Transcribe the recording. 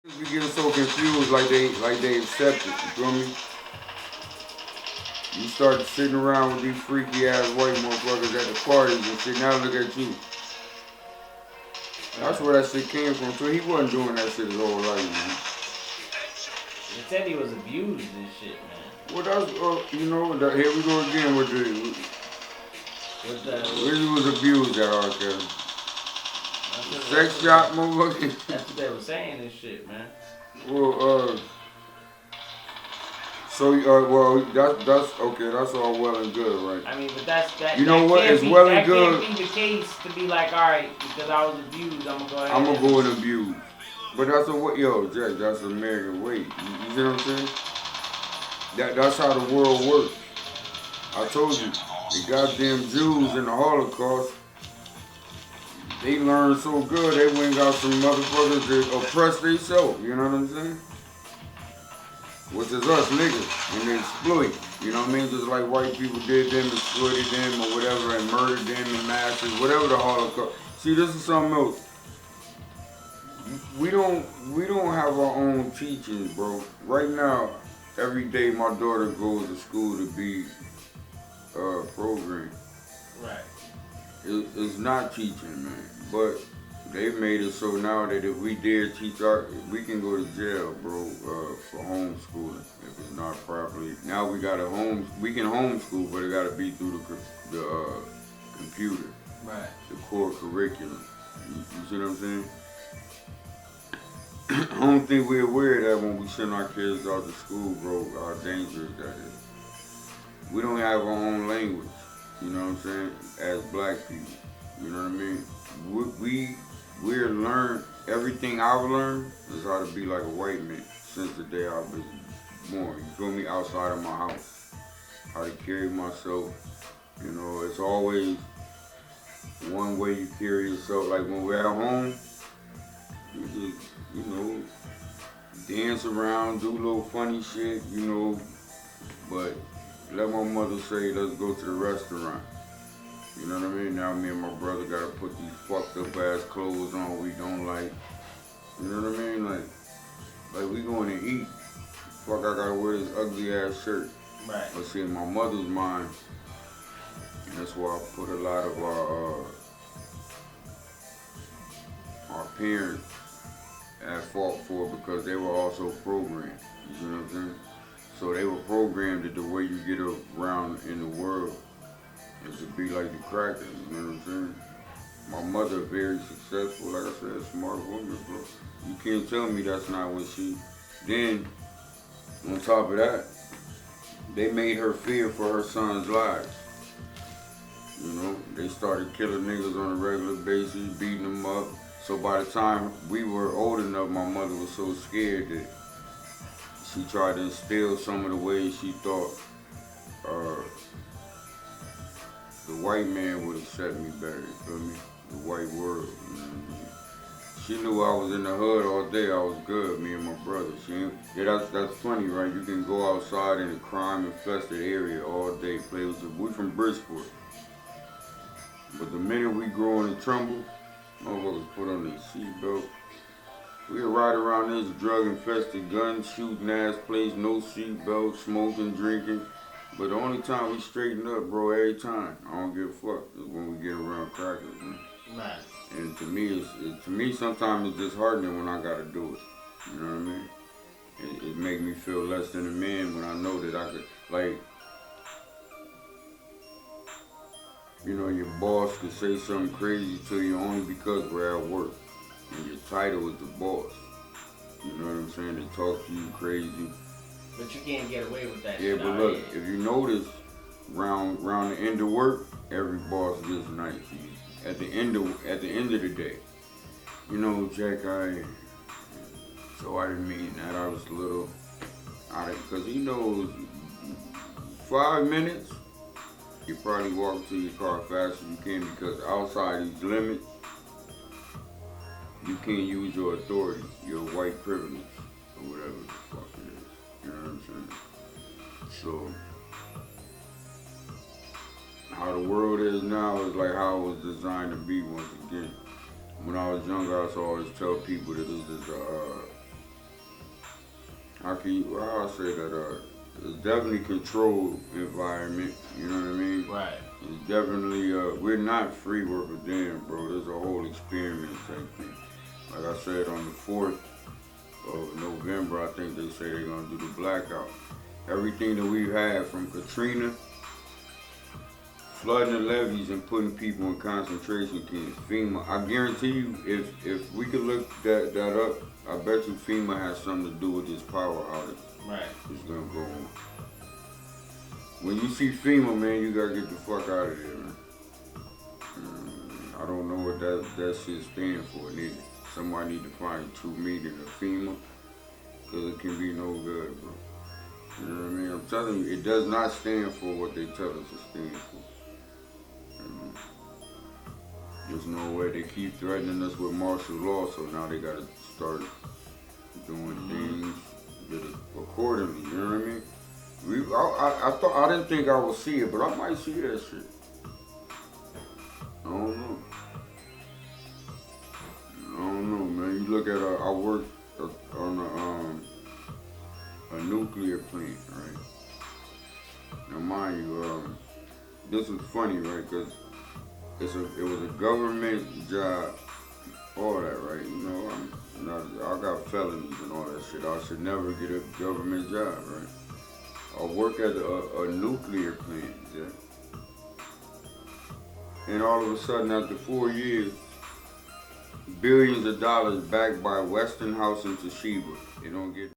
We getting so confused, like they accept it. You feel me? You start sitting around with these freaky ass white motherfuckers at the parties and shit. Now look at you. That's Right. where that shit came from. So he wasn't doing that shit his whole life, man. They said he was abused and shit, man. Well, that's here we go again with the With the where he was abused at R. Kelly. Sex that's shop, motherfucker. that's what they were saying and shit, man. well, well, that's okay. That's all well and good, right? I mean, but that You know that what? can't It's be well and that good. can't be the case to be like, all right, because I was abused, I'm gonna go ahead. I'm gonna and go and abuse. But that's a what, yo, Jack. That's American way. You see what I'm saying? That's how the world works. I told you, the goddamn Jews in the Holocaust, they learned so good they went and got some motherfuckers that oppress themselves. You know what I'm saying? Which is us niggas, and they exploit. You know what I mean? Just like white people did them, exploited them or whatever, and murdered them in masses, whatever the Holocaust. See, this is something else. We don't have our own teachings, bro. Right now, every day my daughter goes to school to be programmed. Right. It's not teaching, man. But they made it so now that if we dare teach we can go to jail, bro, for homeschooling if it's not properly. Now we can homeschool, but it got to be through the computer, Right. the core curriculum. You see what I'm saying? I don't think we're aware of that when we send our kids out to school, bro, how dangerous that is. We don't have our own language, you know what I'm saying, as black people. You know what I mean? We're learned, everything I've learned is how to be like a white man since the day I was born. You feel me? Outside of my house. How to carry myself. You know, it's always one way you carry yourself. Like when we're at home, you just, dance around, do a little funny shit, but let my mother say, let's go to the restaurant. You know what I mean? Now me and my brother gotta put these fucked up ass clothes on we don't like. You know what I mean? Like we going to eat. Fuck, I gotta wear this ugly ass shirt. Right. But see, in my mother's mind, that's why I put a lot of our parents at fault for because they were also programmed. You see what I'm saying? So they were programmed that the way you get around in the world is to be like the crackers. You know what I'm saying? My mother, very successful, like I said, smart woman, bro. You can't tell me that's not what she. Then, on top of that, they made her fear for her son's lives. You know, they started killing niggas on a regular basis, beating them up. So by the time we were old enough, my mother was so scared that she tried to instill some of the ways she thought the white man would accept me better, you feel me? The white world, you know what I mean? She knew I was in the hood all day, I was good, me and my brother. That's funny, right? You can go outside in a crime infested area all day, play with we from Bridgeport. But the minute we grow in the Trumbull, motherfuckers put on their seatbelt. We ride around this drug infested, gun shooting ass place, no seatbelt, smoking, drinking. But the only time we straighten up, bro, every time, I don't give a fuck, is when we get around crackers, man. Right. And to me, sometimes it's disheartening when I gotta do it. You know what I mean? It make me feel less than a man when I know that I could, like, your boss could say something crazy to you only because we're at work. And your title is the boss. You know what I'm saying? They talk to you crazy. But you can't get away with that. Yeah, shit but out look, here. if you notice, round the end of work, every boss gets nice to you. At the end of the day, Jack, so I didn't mean that. I was a little out of, because 5 minutes, you probably walk to your car faster than you can because outside these limits, you can't use your authority, your white privilege, or whatever the fuck it is. You know what I'm saying? So, how the world is now is like how it was designed to be once again. When I was younger, I used to always tell people that this is How I say that, it's definitely controlled environment, you know what I mean? Right. It's definitely, we're not free workers then, bro. There's a whole experiment type thing. Like I said, on the 4th of November, I think they say they're gonna do the blackout. Everything that we've had from Katrina, flooding the levees and putting people in concentration camps, FEMA, I guarantee you, if we could look that up, I bet you FEMA has something to do with this power outage. Right. It's gonna go on. When you see FEMA, man, you gotta get the fuck out of there, man. I don't know what that shit stands for, neither. Somebody need to find a true meaning of FEMA, cause it can be no good, bro. You know what I mean? I'm telling you, it does not stand for what they tell us it stands for. There's no way. They keep threatening us with martial law, so now they gotta start doing things accordingly. You know what I mean? I didn't think I would see it, but I might see that shit. I don't know. I don't know, man. You look at I worked on a nuclear plant, right? Now, mind you, this was funny, right? Cause it was a government job, all that, right? You know, I got felonies and all that shit. I should never get a government job, right? I work at a nuclear plant, yeah. And all of a sudden, after 4 years, billions of dollars backed by Westinghouse and Toshiba. It don't get